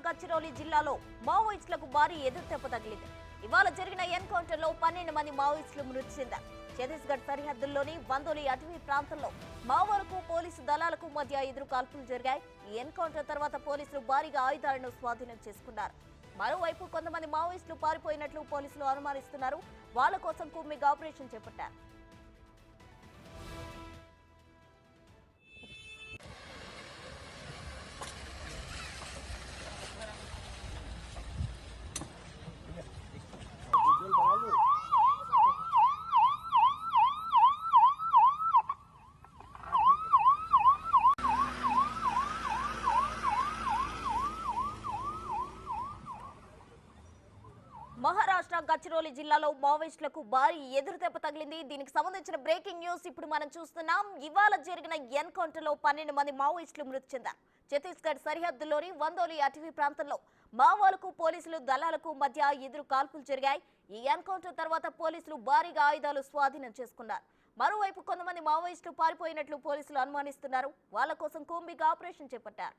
గచ్చిరోలి జిల్లాలో మావోయిస్టులకు భారీ ఎదురుదెబ్బ తగిలింది. ఇవాళ జరిగిన ఎన్కౌంటర్లో 12 మంది మావోయిస్టులు మృతి చెందారు. ఛత్తీస్గఢ్ సరిహద్దుల్లోని వందోలి అటవీ ప్రాంతంలో మావోలకు పోలీసు దళాలకు మధ్య ఎదురు కాల్పులు జరిగాయి. ఈ ఎన్కౌంటర్ తర్వాత పోలీసులు భారీగా ఆయుధాలను స్వాధీనం చేసుకున్నారు. మరోవైపు కొంతమంది మావోయిస్టులు పారిపోయినట్లు పోలీసులు అనుమానిస్తున్నారు. వాళ్ల కోసం కుమ్మిగ్ ఆపరేషన్ చేపట్టారు. మహారాష్ట్ర గచ్చిరోలి జిల్లాలో మావోయిస్టులకు భారీ ఎదురుదెబ్బ తగిలింది. దీనికి సంబంధించిన బ్రేకింగ్ న్యూస్ ఇప్పుడు మనం చూస్తున్నాం. ఇవాళ జరిగిన ఎన్కౌంటర్లో 12 మంది మావోయిస్టులు మృతి చెందారు. ఛత్తీస్గఢ్ సరిహద్దులోని వందోలి అటవీ ప్రాంతంలో మావోలకు పోలీసులు దళాలకు మధ్య ఎదురు కాల్పులు జరిగాయి. ఈ ఎన్కౌంటర్ తర్వాత పోలీసులు భారీగా ఆయుధాలు స్వాధీనం చేసుకున్నారు. మరోవైపు కొంతమంది మావోయిస్టులు పారిపోయినట్లు పోలీసులు అనుమానిస్తున్నారు. వాళ్ల కోసం కుమ్మిగ్ ఆపరేషన్ చేపట్టారు.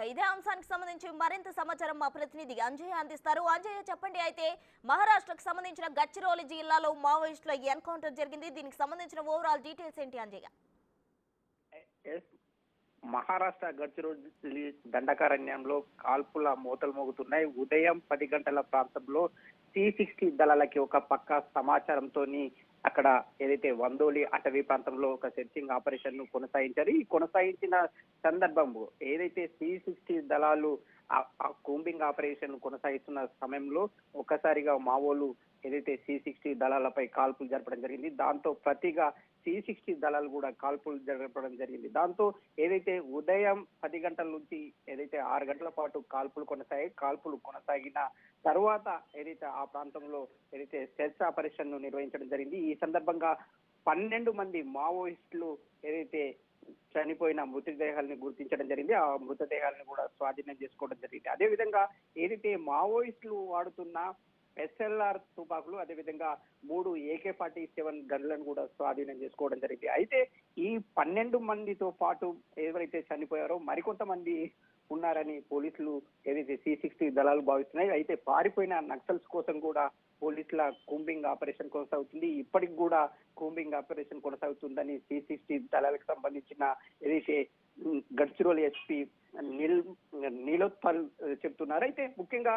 ఇదే అంశానికి సంబంధించి మరింత సమాచారం మా ప్రతినిధి అంజయ్య అందిస్తారు. అంజయ్య, చెప్పండి. అయితే మహారాష్ట్రకు సంబంధించిన గచ్చిరోలి జిల్లాలో మావోయిస్టుల ఎన్కౌంటర్ జరిగింది. దీనికి సంబంధించిన ఓవరాల్ డీటెయిల్స్ ఏంటి అంజయ్య? మహారాష్ట్ర గడ్చిరోలి దండకారణ్యంలో కాల్పుల మోతలు మోగుతున్నాయి. ఉదయం 10 గంటల ప్రాంతంలో C-60 దళాలకి ఒక పక్క సమాచారంతో అక్కడ ఏదైతే వందోలి అటవీ ప్రాంతంలో ఒక సెర్చింగ్ ఆపరేషన్ ను కొనసాగించారు. ఈ కొనసాగించిన సందర్భంలో ఏదైతే C-60 దళాలు కూంబింగ్ ఆపరేషన్ కొనసాగిస్తున్న సమయంలో ఒక్కసారిగా మావోలు ఏదైతే C-60 దళాలపై కాల్పులు జరపడం జరిగింది. దాంతో ప్రతిగా C-60 దళాలు కూడా కాల్పులు జరపడం జరిగింది. దాంతో ఏదైతే ఉదయం 10 గంటల నుంచి ఏదైతే 6 గంటల పాటు కాల్పులు కొనసాగిన తర్వాత ఏదైతే ఆ ప్రాంతంలో ఏదైతే సెర్చ్ ఆపరేషన్ ను నిర్వహించడం జరిగింది. ఈ సందర్భంగా 12 మంది మావోయిస్టులు ఏదైతే చనిపోయిన మృతదేహాలను గుర్తించడం జరిగింది. ఆ మృతదేహాలను కూడా స్వాధీనం చేసుకోవడం జరిగింది. అదేవిధంగా ఏదైతే మావోయిస్టులు వాడుతున్న SLR తుపాకులు, అదేవిధంగా 3 AK-47 గన్లను కూడా స్వాధీనం చేసుకోవడం జరిగింది. అయితే ఈ 12 మందితో పాటు ఎవరైతే చనిపోయారో మరికొంతమంది ఉన్నారని పోలీసులు ఏదైతే C-60 దళాలు భావిస్తున్నాయి. అయితే పారిపోయిన నక్సల్స్ కోసం కూడా పోలీసుల కూంబింగ్ ఆపరేషన్ కొనసాగుతుంది. ఇప్పటికి కూడా కూంబింగ్ ఆపరేషన్ కొనసాగుతుందని C-60 దళాలకు సంబంధించిన ఏదైతే గడ్చిరోలి SP నీలోత్పల్ చెప్తున్నారు. అయితే ముఖ్యంగా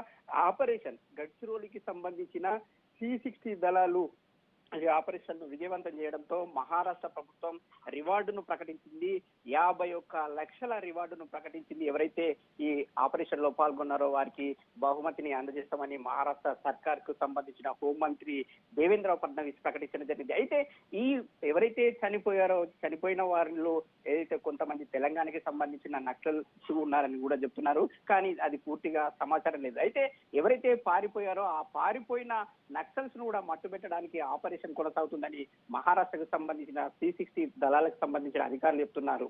ఆపరేషన్ గడ్చిరోలికి సంబంధించిన C-60 దళాలు ఈ ఆపరేషన్ ను విజయవంతం చేయడంతో మహారాష్ట్ర ప్రభుత్వం రివార్డును ప్రకటించింది. 51 లక్షల రివార్డును ప్రకటించింది. ఎవరైతే ఈ ఆపరేషన్ లో పాల్గొన్నారో వారికి బహుమతిని అందజేస్తామని మహారాష్ట్ర సర్కార్ కు సంబంధించిన హోంమంత్రి దేవేంద్ర ఫడ్నవీస్ ప్రకటించడం జరిగింది. అయితే ఈ ఎవరైతే చనిపోయిన వారిలో ఏదైతే కొంతమంది తెలంగాణకి సంబంధించిన నక్సల్స్ ఉన్నారని కూడా చెప్తున్నారు. కానీ అది పూర్తిగా సమాచారం లేదు. అయితే ఎవరైతే పారిపోయారో ఆ పారిపోయిన నక్సల్స్ ను కూడా మట్టుబెట్టడానికి ఆపరేషన్ కొనసాగుతుందని మహారాష్ట్రకు సంబంధించిన C-60 దళాలకు సంబంధించిన అధికారులు చెప్తున్నారు.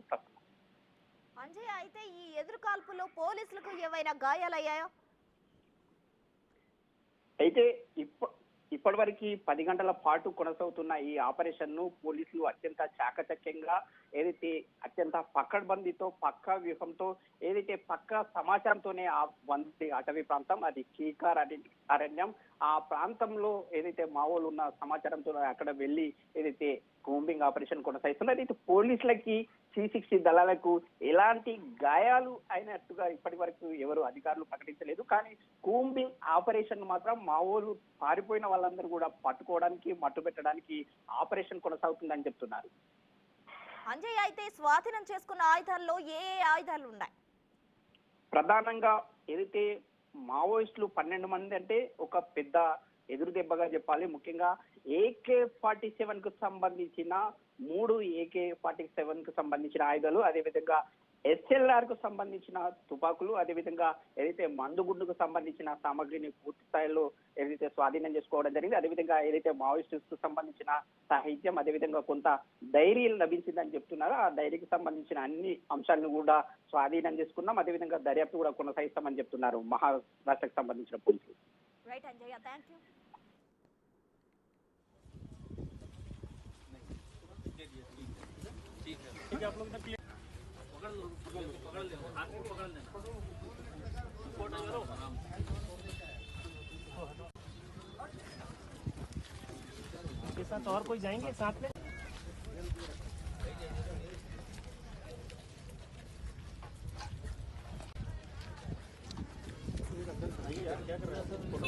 అంజయ్య, అయితే ఈ ఎదురు కాల్పుల్లో పోలీసులకు ఏవైనా గాయాలయ్యాయో? అయితే ఇప్పటి వరకు 10 గంటల పాటు కొనసాగుతున్న ఈ ఆపరేషన్ ను పోలీసులు అత్యంత చాకచక్యంగా ఏదైతే అత్యంత పకడ్బందీతో పక్కా వ్యూహంతో ఏదైతే పక్కా సమాచారంతోనే ఆ వందోలి అటవీ ప్రాంతం, అది కీకార్ అరణ్యం, ఆ ప్రాంతంలో ఏదైతే మావోలు ఉన్న సమాచారంతో అక్కడ వెళ్లి ఏదైతే కూంబింగ్ ఆపరేషన్ కొనసాగిస్తున్నారు. అయితే పోలీసులకి C-60 దళాలకు ఎలాంటి గాయాలు అయినట్టుగా ఇప్పటి వరకు ఎవరు అధికారులు ప్రకటించలేదు. కానీ కూంబింగ్ ఆపరేషన్ మాత్రం మావోలు పారిపోయిన వాళ్ళందరూ కూడా పట్టుకోవడానికి మట్టుబెట్టడానికి ఆపరేషన్ కొనసాగుతుందని చెప్తున్నారు. అంజయ్య, అయితే స్వాధీనం చేసుకున్న ఆయుధాల్లో ఏ ఆయుధాలు ఉన్నాయి? ప్రధానంగా ఏదైతే మావోయిస్టులు 12 మంది అంటే ఒక పెద్ద ఎదురు దెబ్బగా చెప్పాలి. ముఖ్యంగా AK-47 కు సంబంధించిన 3 AK-47 కు సంబంధించిన ఆయుధాలు, అదేవిధంగా SLR కు సంబంధించిన తుపాకులు, అదేవిధంగా ఏదైతే మందుగుండుకు సంబంధించిన సామగ్రిని పూర్తి స్థాయిలో ఏదైతే స్వాధీనం చేసుకోవడం జరిగింది. అదేవిధంగా ఏదైతే మావోయిస్టులకు సంబంధించిన సాహిత్యం, అదేవిధంగా కొంత డైరీ లభించిందని చెప్తున్నారో ఆ డైరీకి సంబంధించిన అన్ని అంశాలను కూడా స్వాధీనం చేసుకున్నాం. అదేవిధంగా దర్యాప్తు కూడా కొనసాగిస్తామని చెప్తున్నారు మహారాష్ట్రకు సంబంధించిన పోలీసులు. Right Anjaiah, thank you. ठीक है आप लोग ना क्लियर पकड़ ले हाथ को पकड़ लेना फोटो करो आराम के साथ और कोई जाएंगे साथ में क्या कर रहा है फोटो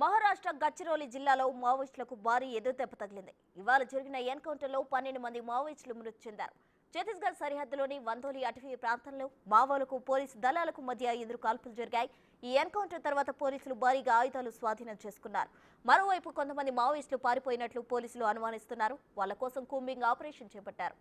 మహారాష్ట్ర గచ్చిరోలి జిల్లాలో మావోయిస్టులకు భారీ ఎదురుదెబ్బ తగిలింది. ఇవాళ జరిగిన ఎన్కౌంటర్లో 12 మంది మావోయిస్టులు మృతి చెందారు. ఛత్తీస్గఢ్ సరిహద్దులోని వందోలి అటవీ ప్రాంతంలో మావోలకు పోలీసు దళాలకు మధ్య ఎదురు కాల్పులు జరిగాయి. ఈ ఎన్కౌంటర్ తర్వాత పోలీసులు భారీగా ఆయుధాలు స్వాధీనం చేసుకున్నారు. మరోవైపు కొంతమంది మావోయిస్టులు పారిపోయినట్లు పోలీసులు అనుమానిస్తున్నారు. వాళ్ళ కోసం కూంబింగ్ ఆపరేషన్ చేపట్టారు.